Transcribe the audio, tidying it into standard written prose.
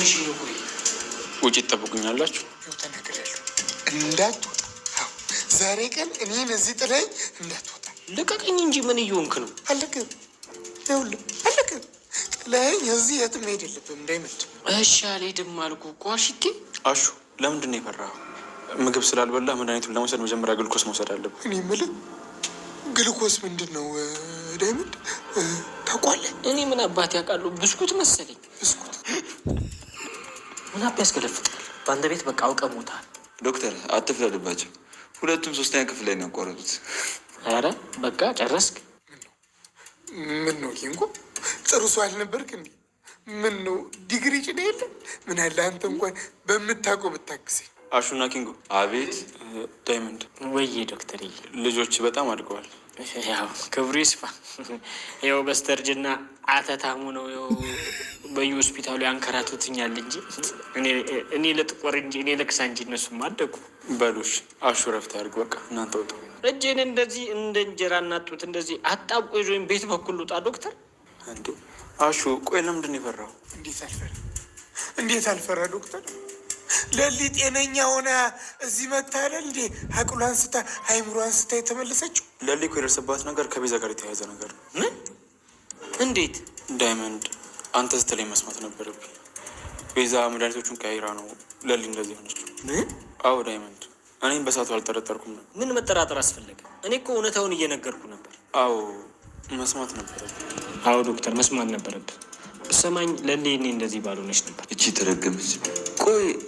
ትንሽ ነው ቆይ ውጭ ትጠብቁኛላችሁ? ተናግሬያለሁ እንዳትወጣ። ዛሬ ቀን እኔን እዚህ ጥለኝ እንዳትወጣ። ልቀቀኝ እንጂ ምን እየሆንክ ነው? አለቅም። ይኸውልህ አለቅም። ጥለኝ እዚህ የትም መሄድ የለብህም እንዳይመድ። እሺ አልሄድም አልኩ እኮ አሽቴ። አሹ ለምንድን ነው የፈራኸው? ምግብ ስላልበላ መድኃኒቱን ለመውሰድ መጀመሪያ ግልኮስ መውሰድ አለብህ። እኔ የምልህ ግልኮስ ምንድን ነው ዳይመንድ? ታውቋለህ? እኔ ምን አባት ያውቃሉ? ብስኩት መሰለኝ። ብስኩት ምን አባ ያስገለፍጣል? በአንተ ቤት በቃ አውቀህ ሞታል። ዶክተር አትፍረድባቸው። ሁለቱም ሶስተኛ ክፍል ላይ ነው ያቋረጡት። ኧረ በቃ ጨረስክ? ምን ነው ኪንጎ ጥሩ ሰው አልነበርክ እንዴ? ምን ነው ዲግሪ ጭኔ የለ? ምን አለ አንተ እንኳን በምታውቀው ብታግዘኝ። አሹና ኪንጎ። አቤት። ዳይመንድ ወይዬ ዶክተር፣ ልጆች በጣም አድገዋል። ያው ክብሩ ይስፋ። ያው በስተርጅና አተታሙ ነው ያው በየሆስፒታሉ ያንከራቱትኛል እንጂ እኔ ለጥቆር እንጂ እኔ ለክሳ እንጂ እነሱም አደጉ። በሉሽ አሹ ረፍት ያድርግ። በቃ እናንተ ወጡ። እጄን እንደዚህ እንደ እንጀራ እናጡት እንደዚህ አጣብቆ ይዞ ወይም ቤት በኩል ውጣ ዶክተር። እንዴ አሹ ቆይ ለምንድን ነው የፈራው? እንዴት አልፈራ ዶክተር? ለሊ ጤነኛ ሆነ እዚህ መታለል እንዴ? አቅሏን ስታ አይምሯን ስታ የተመለሰችው። ለሊ እኮ የደረሰባት ነገር ከቤዛ ጋር የተያያዘ ነገር ነው። ምን? እንዴት? ዳይመንድ አንተ ስትለኝ መስማት ነበረብኝ። ቤዛ መድኃኒቶቹን ቀያይራ ነው ለሊ እንደዚህ ሆነችው። ምን? አዎ ዳይመንድ፣ እኔም በሳቱ አልጠረጠርኩም ነው። ምን መጠራጠር አስፈለገ? እኔ እኮ እውነታውን እየነገርኩ ነበር። አዎ መስማት ነበረብኝ። አዎ ዶክተር መስማት ነበረብን። ሰማኝ ለሊ እኔ እንደዚህ ባልሆነች ነበር። እቺ ተረገመች። ቆይ